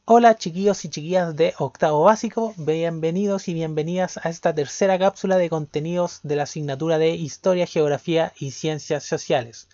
Hola chiquillos y chiquillas de octavo básico, bienvenidos y bienvenidas a esta tercera cápsula de contenidos de la asignatura de Historia, Geografía y Ciencias Sociales.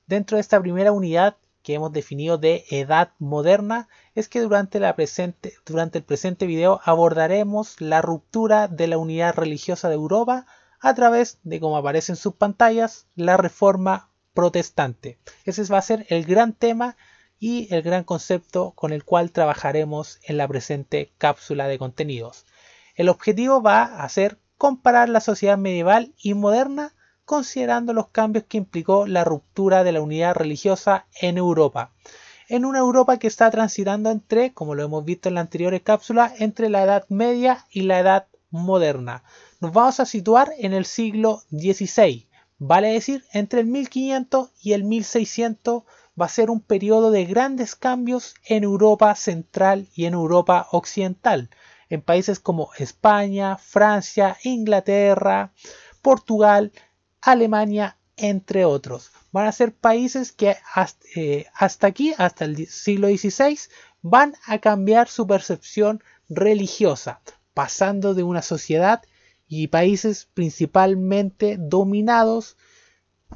Dentro de esta primera unidad que hemos definido de Edad Moderna, es que durante el presente video abordaremos la ruptura de la unidad religiosa de Europa a través de, como aparece en sus pantallas, la Reforma Protestante. Ese va a ser el gran tema y el gran concepto con el cual trabajaremos en la presente cápsula de contenidos. El objetivo va a ser comparar la sociedad medieval y moderna considerando los cambios que implicó la ruptura de la unidad religiosa en Europa. En una Europa que está transitando entre, como lo hemos visto en la anterior cápsula, entre la Edad Media y la Edad Moderna. Nos vamos a situar en el siglo XVI, vale decir, entre el 1500 y el 1600 va a ser un periodo de grandes cambios en Europa central y en Europa occidental, en países como España, Francia, Inglaterra, Portugal, Alemania, entre otros. Van a ser países que hasta aquí, hasta el siglo XVI, van a cambiar su percepción religiosa, pasando de una sociedad y países principalmente dominados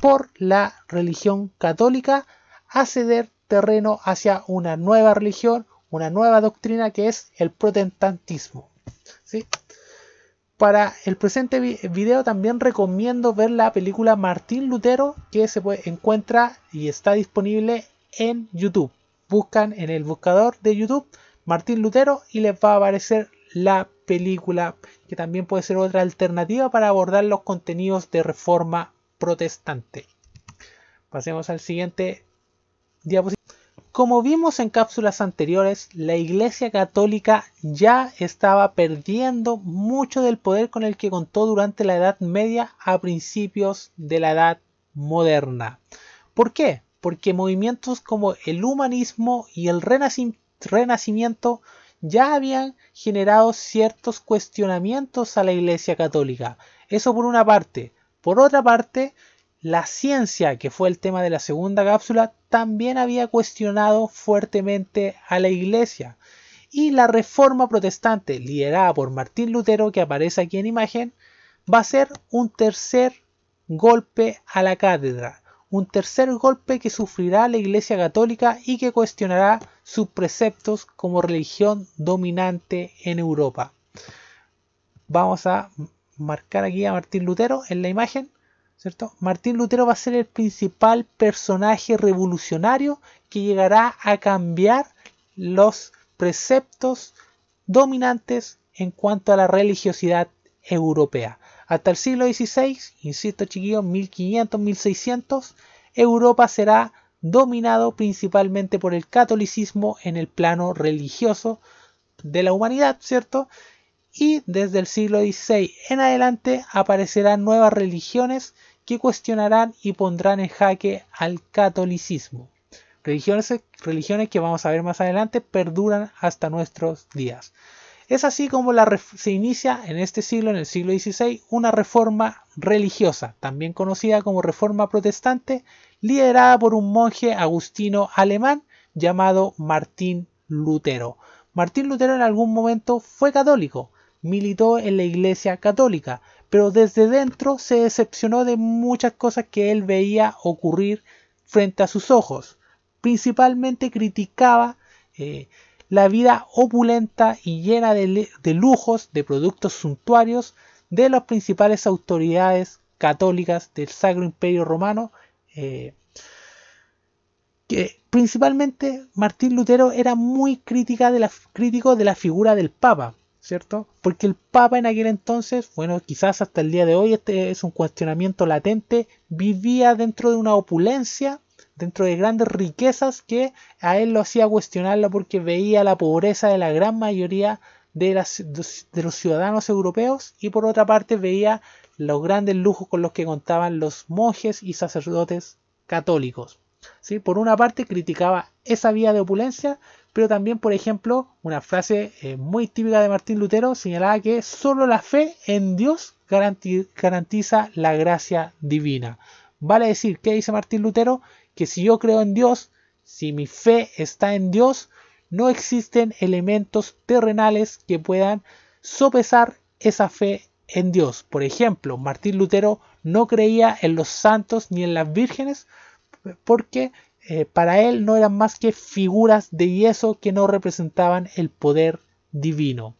por la religión católica a ceder terreno hacia una nueva religión, una nueva doctrina que es el protestantismo. ¿Sí? Para el presente video también recomiendo ver la película Martín Lutero que se encuentra y está disponible en YouTube. Buscan en el buscador de YouTube Martín Lutero y les va a aparecer la película, que también puede ser otra alternativa para abordar los contenidos de reforma protestante. Pasemos al siguiente diapositiva. Como vimos en cápsulas anteriores, la Iglesia Católica ya estaba perdiendo mucho del poder con el que contó durante la Edad Media a principios de la Edad Moderna. ¿Por qué? Porque movimientos como el humanismo y el renacimiento ya habían generado ciertos cuestionamientos a la Iglesia Católica. Eso por una parte. Por otra parte, la ciencia, que fue el tema de la segunda cápsula, también había cuestionado fuertemente a la Iglesia. Y la Reforma Protestante, liderada por Martín Lutero, que aparece aquí en imagen, va a ser un tercer golpe a la cátedra. Un tercer golpe que sufrirá la Iglesia Católica y que cuestionará sus preceptos como religión dominante en Europa. Vamos a marcar aquí a Martín Lutero en la imagen. ¿Cierto? Martín Lutero va a ser el principal personaje revolucionario que llegará a cambiar los preceptos dominantes en cuanto a la religiosidad europea. Hasta el siglo XVI, insisto chiquillos, 1500, 1600, Europa será dominado principalmente por el catolicismo en el plano religioso de la humanidad, ¿cierto? Y desde el siglo XVI en adelante aparecerán nuevas religiones que cuestionarán y pondrán en jaque al catolicismo. Religiones que vamos a ver más adelante perduran hasta nuestros días. Es así como se inicia en este siglo, en el siglo XVI, una reforma religiosa, también conocida como Reforma Protestante, liderada por un monje agustino alemán llamado Martín Lutero. Martín Lutero en algún momento fue católico, militó en la Iglesia Católica, pero desde dentro se decepcionó de muchas cosas que él veía ocurrir frente a sus ojos. Principalmente criticaba la vida opulenta y llena de lujos, de productos suntuarios de las principales autoridades católicas del Sacro Imperio Romano. Que principalmente Martín Lutero era muy crítico de la figura del Papa, ¿cierto? Porque el Papa en aquel entonces, bueno, quizás hasta el día de hoy este es un cuestionamiento latente, vivía dentro de una opulencia, dentro de grandes riquezas que a él lo hacía cuestionarlo porque veía la pobreza de la gran mayoría de los ciudadanos europeos y por otra parte veía los grandes lujos con los que contaban los monjes y sacerdotes católicos. ¿Sí? Por una parte criticaba esa vía de opulencia, pero también, por ejemplo, una frase muy típica de Martín Lutero señalaba que solo la fe en Dios garantiza la gracia divina. Vale decir, ¿qué dice Martín Lutero? Que si yo creo en Dios, si mi fe está en Dios, no existen elementos terrenales que puedan sopesar esa fe en Dios. Por ejemplo, Martín Lutero no creía en los santos ni en las vírgenes porque para él no eran más que figuras de yeso que no representaban el poder divino.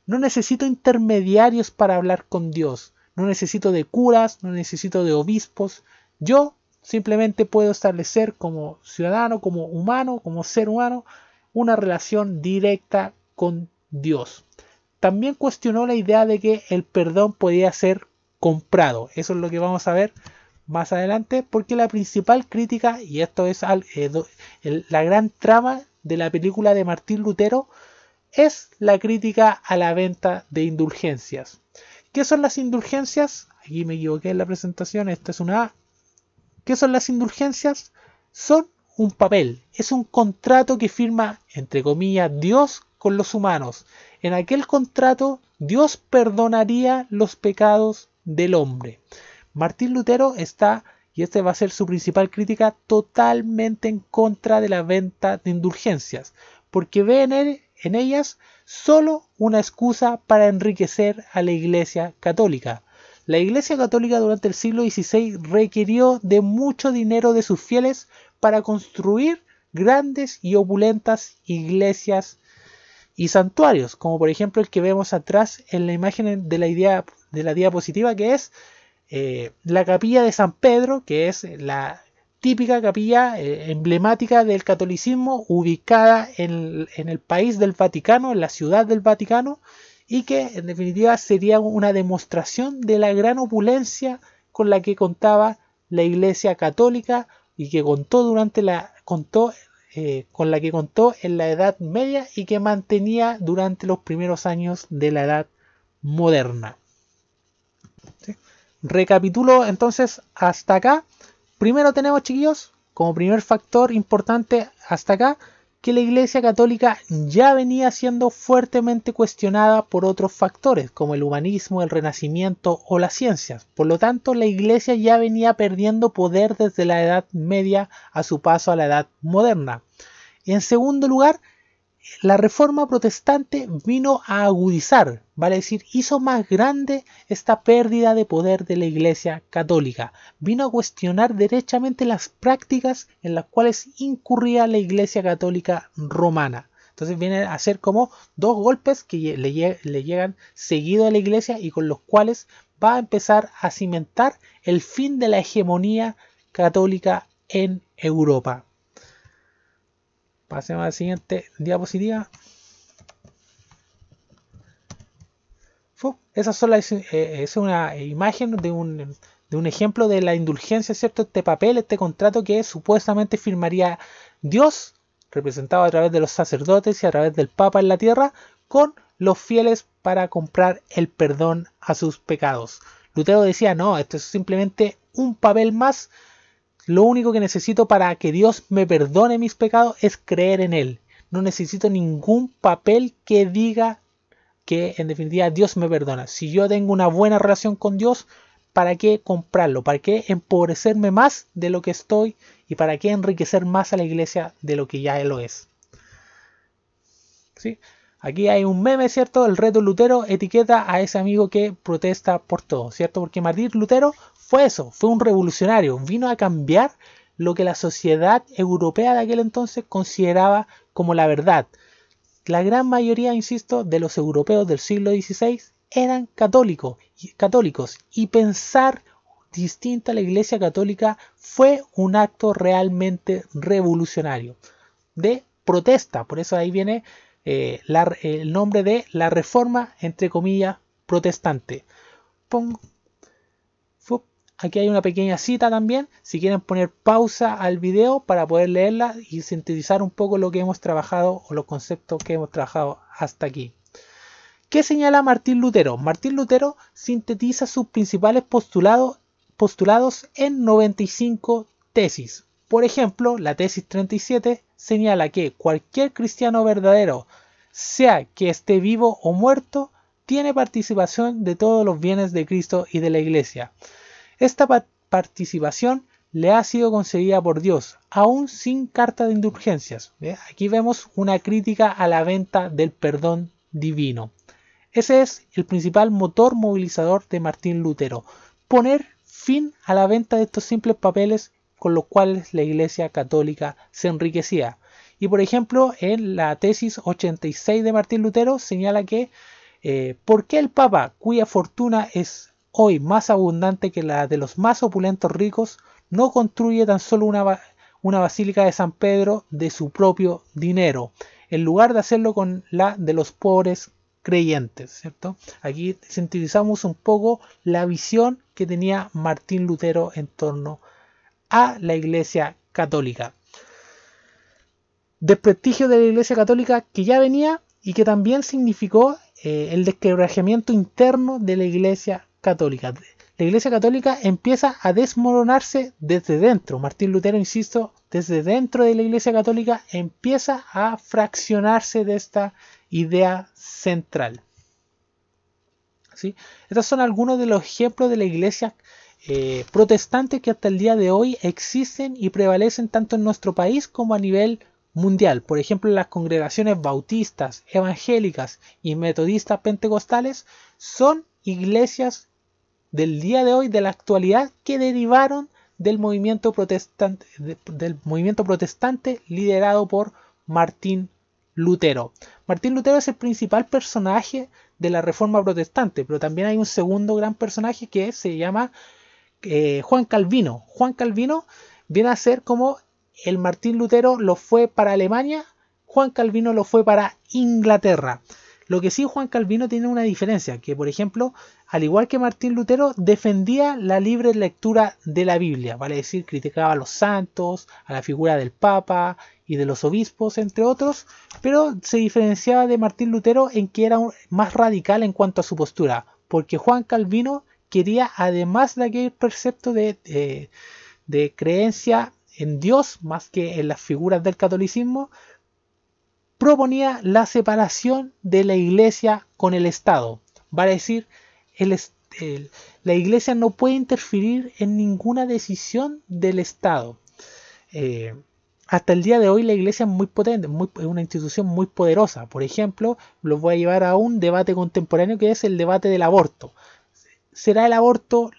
No necesito intermediarios para hablar con Dios. No necesito de curas, no necesito de obispos. Yo simplemente puedo establecer como ciudadano, como humano, como ser humano, una relación directa con Dios. También cuestionó la idea de que el perdón podía ser comprado. Eso es lo que vamos a ver más adelante, porque la principal crítica, y esto es la gran trama de la película de Martín Lutero, es la crítica a la venta de indulgencias. ¿Qué son las indulgencias? Aquí me equivoqué en la presentación, esta es una A. ¿Qué son las indulgencias? Son un papel, es un contrato que firma, entre comillas, Dios con los humanos. En aquel contrato, Dios perdonaría los pecados del hombre. Martín Lutero está, y esta va a ser su principal crítica, totalmente en contra de la venta de indulgencias, porque ve en ellas solo una excusa para enriquecer a la Iglesia Católica. La Iglesia Católica durante el siglo XVI requirió de mucho dinero de sus fieles para construir grandes y opulentas iglesias y santuarios, como por ejemplo el que vemos atrás en la imagen de la diapositiva, que es la capilla de San Pedro, que es la típica capilla emblemática del catolicismo, ubicada en el país del Vaticano, en la ciudad del Vaticano, y que en definitiva sería una demostración de la gran opulencia con la que contaba la Iglesia Católica y que contó con la que contó en la Edad Media y que mantenía durante los primeros años de la Edad Moderna. ¿Sí? Recapitulo entonces hasta acá. Primero tenemos, chiquillos, como primer factor importante hasta acá, que la Iglesia Católica ya venía siendo fuertemente cuestionada por otros factores, como el humanismo, el Renacimiento o las ciencias. Por lo tanto, la Iglesia ya venía perdiendo poder desde la Edad Media a su paso a la Edad Moderna. Y en segundo lugar, la Reforma Protestante vino a agudizar, vale decir, hizo más grande esta pérdida de poder de la Iglesia Católica. Vino a cuestionar derechamente las prácticas en las cuales incurría la Iglesia Católica romana. Entonces viene a ser como dos golpes que le llegan seguido a la Iglesia y con los cuales va a empezar a cimentar el fin de la hegemonía católica en Europa. Pasemos a la siguiente diapositiva. Esa es una imagen de un ejemplo de la indulgencia, ¿cierto? Este papel, este contrato que supuestamente firmaría Dios, representado a través de los sacerdotes y a través del Papa en la tierra, con los fieles para comprar el perdón a sus pecados. Lutero decía, no, esto es simplemente un papel más. Lo único que necesito para que Dios me perdone mis pecados es creer en Él. No necesito ningún papel que diga que en definitiva Dios me perdona. Si yo tengo una buena relación con Dios, ¿para qué comprarlo? ¿Para qué empobrecerme más de lo que estoy? ¿Y para qué enriquecer más a la iglesia de lo que ya lo es? ¿Sí? Aquí hay un meme, ¿cierto? El reto Lutero etiqueta a ese amigo que protesta por todo, ¿cierto? Porque Martín Lutero fue eso, fue un revolucionario, vino a cambiar lo que la sociedad europea de aquel entonces consideraba como la verdad. La gran mayoría, insisto, de los europeos del siglo XVI eran católicos y pensar distinta a la Iglesia Católica fue un acto realmente revolucionario de protesta. Por eso ahí viene el nombre de la Reforma, entre comillas, protestante. Aquí hay una pequeña cita también, si quieren poner pausa al video para poder leerla y sintetizar un poco lo que hemos trabajado o los conceptos que hemos trabajado hasta aquí. ¿Qué señala Martín Lutero? Martín Lutero sintetiza sus principales postulados en 95 tesis. Por ejemplo, la tesis 37 señala que cualquier cristiano verdadero, sea que esté vivo o muerto, tiene participación de todos los bienes de Cristo y de la Iglesia. Esta participación le ha sido concedida por Dios, aún sin carta de indulgencias. ¿Ve? Aquí vemos una crítica a la venta del perdón divino. Ese es el principal motor movilizador de Martín Lutero, poner fin a la venta de estos simples papeles con los cuales la Iglesia Católica se enriquecía. Y por ejemplo, en la tesis 86 de Martín Lutero señala que ¿por qué el Papa, cuya fortuna es hoy más abundante que la de los más opulentos ricos, no construye tan solo una basílica de San Pedro de su propio dinero, en lugar de hacerlo con la de los pobres creyentes? ¿Cierto? Aquí sintetizamos un poco la visión que tenía Martín Lutero en torno a la Iglesia Católica. Desprestigio de la Iglesia Católica que ya venía y que también significó el desquebrajamiento interno de la Iglesia Católica. La Iglesia Católica empieza a desmoronarse desde dentro. Martín Lutero, insisto, desde dentro de la Iglesia Católica empieza a fraccionarse de esta idea central. ¿Sí? Estos son algunos de los ejemplos de la Iglesia protestantes que hasta el día de hoy existen y prevalecen tanto en nuestro país como a nivel mundial. Por ejemplo, las congregaciones bautistas, evangélicas y metodistas pentecostales son iglesias del día de hoy, de la actualidad, que derivaron del movimiento protestante liderado por Martín Lutero. Martín Lutero es el principal personaje de la Reforma Protestante, pero también hay un segundo gran personaje que se llama Juan Calvino. Juan Calvino viene a ser como el Martín Lutero lo fue para Alemania, Juan Calvino lo fue para Inglaterra. Lo que sí, Juan Calvino tiene una diferencia, que por ejemplo, al igual que Martín Lutero, defendía la libre lectura de la Biblia, vale decir, criticaba a los santos, a la figura del Papa y de los obispos, entre otros, pero se diferenciaba de Martín Lutero en que era más radical en cuanto a su postura, porque Juan Calvino quería, además de aquel precepto de creencia en Dios, más que en las figuras del catolicismo, proponía la separación de la Iglesia con el Estado. Vale decir, la Iglesia no puede interferir en ninguna decisión del Estado. Hasta el día de hoy la Iglesia es muy potente, es una institución muy poderosa. Por ejemplo, los voy a llevar a un debate contemporáneo que es el debate del aborto. ¿Será el aborto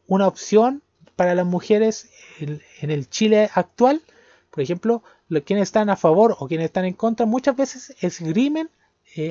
una opción para las mujeres en el Chile actual? Por ejemplo, quienes están a favor o quienes están en contra muchas veces esgrimen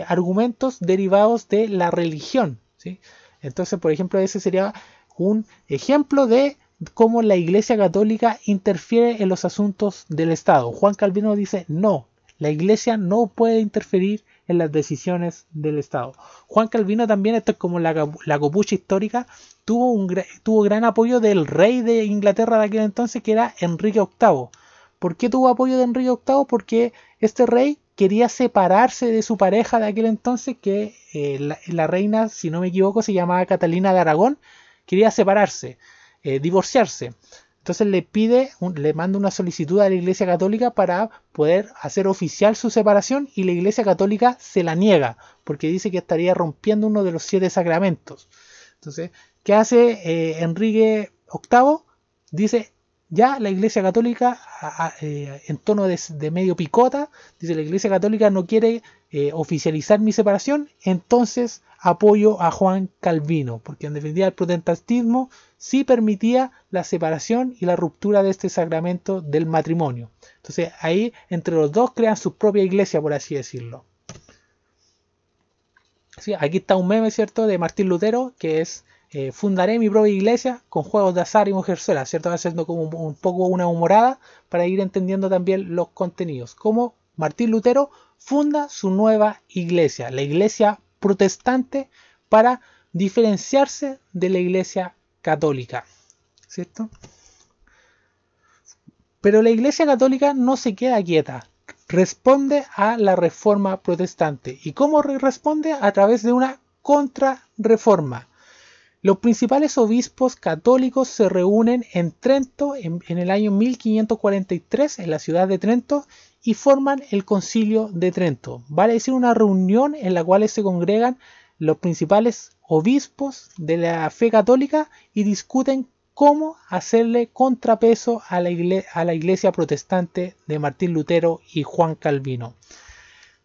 argumentos derivados de la religión, ¿sí? Entonces, por ejemplo, ese sería un ejemplo de cómo la Iglesia Católica interfiere en los asuntos del Estado. Juan Calvino dice, no, la Iglesia no puede interferir en las decisiones del Estado. Juan Calvino también, esto es como la copucha histórica, tuvo gran apoyo del rey de Inglaterra de aquel entonces, que era Enrique VIII. ¿Por qué tuvo apoyo de Enrique VIII? Porque este rey quería separarse de su pareja de aquel entonces, que la reina, si no me equivoco, se llamaba Catalina de Aragón. Quería separarse, divorciarse. Entonces le manda una solicitud a la Iglesia Católica para poder hacer oficial su separación, y la Iglesia Católica se la niega porque dice que estaría rompiendo uno de los 7 sacramentos. Entonces, ¿qué hace Enrique VIII? Dice, ya la Iglesia Católica, en tono de medio picota, dice, la Iglesia Católica no quiere oficializar mi separación, entonces apoyo a Juan Calvino, porque en definitiva el protestantismo sí permitía la separación y la ruptura de este sacramento del matrimonio. Entonces ahí entre los dos crean su propia iglesia, por así decirlo. Sí, aquí está un meme, ¿cierto?, de Martín Lutero, que es fundaré mi propia iglesia con juegos de azar y mujerzuelas, ¿cierto? Haciendo como un poco una humorada para ir entendiendo también los contenidos. Como Martín Lutero funda su nueva iglesia, la iglesia protestante, para diferenciarse de la iglesia católica, ¿cierto? Pero la iglesia católica no se queda quieta, responde a la reforma protestante. ¿Y cómo responde? A través de una contrarreforma. Los principales obispos católicos se reúnen en Trento en el año 1543, en la ciudad de Trento, y forman el Concilio de Trento. Vale decir, una reunión en la cual se congregan los principales obispos de la fe católica y discuten cómo hacerle contrapeso a la iglesia protestante de Martín Lutero y Juan Calvino.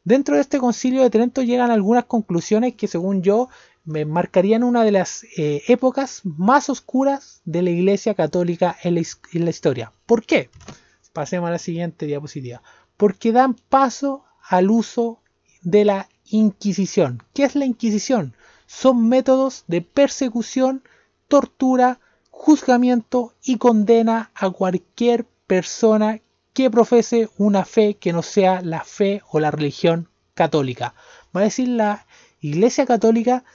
Dentro de este concilio de Trento llegan algunas conclusiones que, según yo, me marcarían una de las épocas más oscuras de la Iglesia Católica en la historia. ¿Por qué? Pasemos a la siguiente diapositiva. Porque dan paso al uso de la Inquisición. ¿Qué es la Inquisición? Son métodos de persecución, tortura, juzgamiento y condena a cualquier persona que profese una fe que no sea la fe o la religión católica. Va a decir, la Iglesia Católica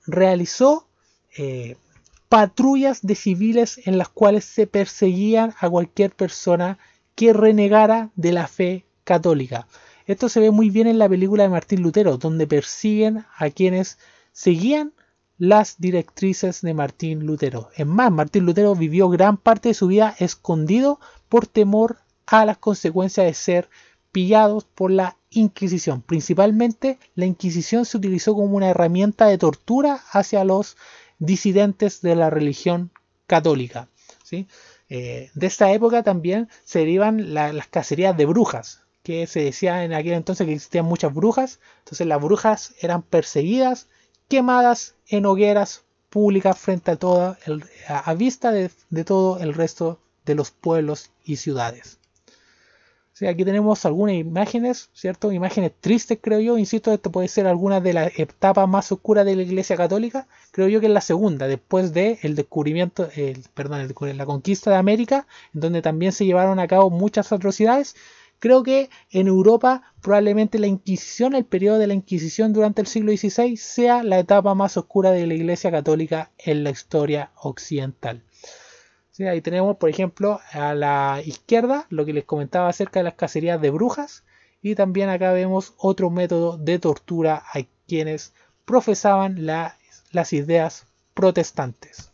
realizó patrullas de civiles en las cuales se perseguían a cualquier persona que renegara de la fe católica. Esto se ve muy bien en la película de Martín Lutero, donde persiguen a quienes seguían las directrices de Martín Lutero. Es más, Martín Lutero vivió gran parte de su vida escondido por temor a las consecuencias de ser pillados por la Inquisición. Principalmente, la Inquisición se utilizó como una herramienta de tortura hacia los disidentes de la religión católica, ¿sí? De esta época también se derivan las cacerías de brujas, que se decía en aquel entonces que existían muchas brujas. Entonces las brujas eran perseguidas, quemadas en hogueras públicas frente a vista de todo el resto de los pueblos y ciudades. Sí, aquí tenemos algunas imágenes, ¿cierto? Imágenes tristes, creo yo. Insisto, esto puede ser alguna de las etapas más oscuras de la Iglesia Católica. Creo yo que es la segunda, después de el descubrimiento, la conquista de América, en donde también se llevaron a cabo muchas atrocidades. Creo que en Europa probablemente la Inquisición, el periodo de la Inquisición durante el siglo XVI, sea la etapa más oscura de la Iglesia Católica en la historia occidental. Sí, ahí tenemos, por ejemplo, a la izquierda lo que les comentaba acerca de las cacerías de brujas, y también acá vemos otro método de tortura a quienes profesaban las ideas protestantes.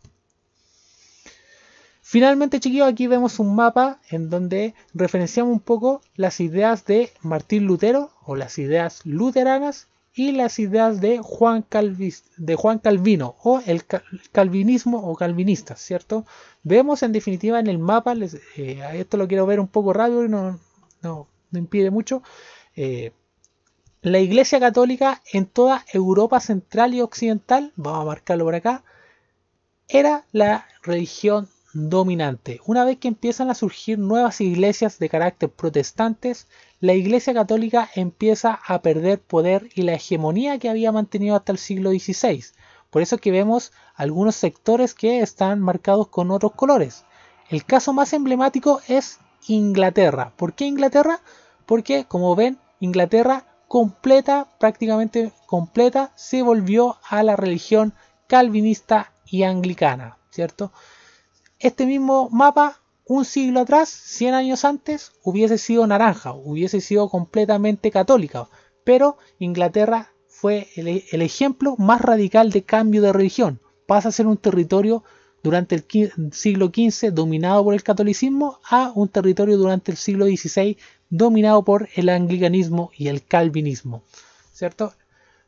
Finalmente, chiquillos, aquí vemos un mapa en donde referenciamos un poco las ideas de Martín Lutero o las ideas luteranas y las ideas de Juan Calvino o el calvinismo o calvinistas, ¿cierto? Vemos en definitiva en el mapa, esto lo quiero ver un poco rápido y no impide mucho, la Iglesia Católica en toda Europa central y occidental, vamos a marcarlo por acá, era la religión dominante. Una vez que empiezan a surgir nuevas iglesias de carácter protestantes, la Iglesia Católica empieza a perder poder y la hegemonía que había mantenido hasta el siglo XVI. Por eso es que vemos algunos sectores que están marcados con otros colores. El caso más emblemático es Inglaterra. ¿Por qué Inglaterra? Porque, como ven, Inglaterra prácticamente completa, se volvió a la religión calvinista y anglicana, ¿cierto? Este mismo mapa, un siglo atrás, 100 años antes, hubiese sido naranja, hubiese sido completamente católica, pero Inglaterra fue el ejemplo más radical de cambio de religión. Pasa a ser un territorio durante el siglo XV dominado por el catolicismo a un territorio durante el siglo XVI dominado por el anglicanismo y el calvinismo, ¿cierto?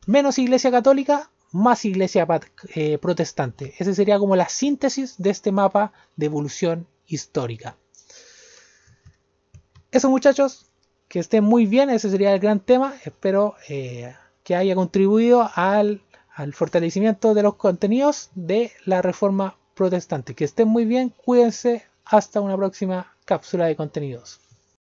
Menos iglesia católica, más iglesia protestante. Esa sería como la síntesis de este mapa de evolución histórica. Eso, muchachos, que estén muy bien. Ese sería el gran tema. Espero que haya contribuido al fortalecimiento de los contenidos de la Reforma Protestante. Que estén muy bien, cuídense, hasta una próxima cápsula de contenidos.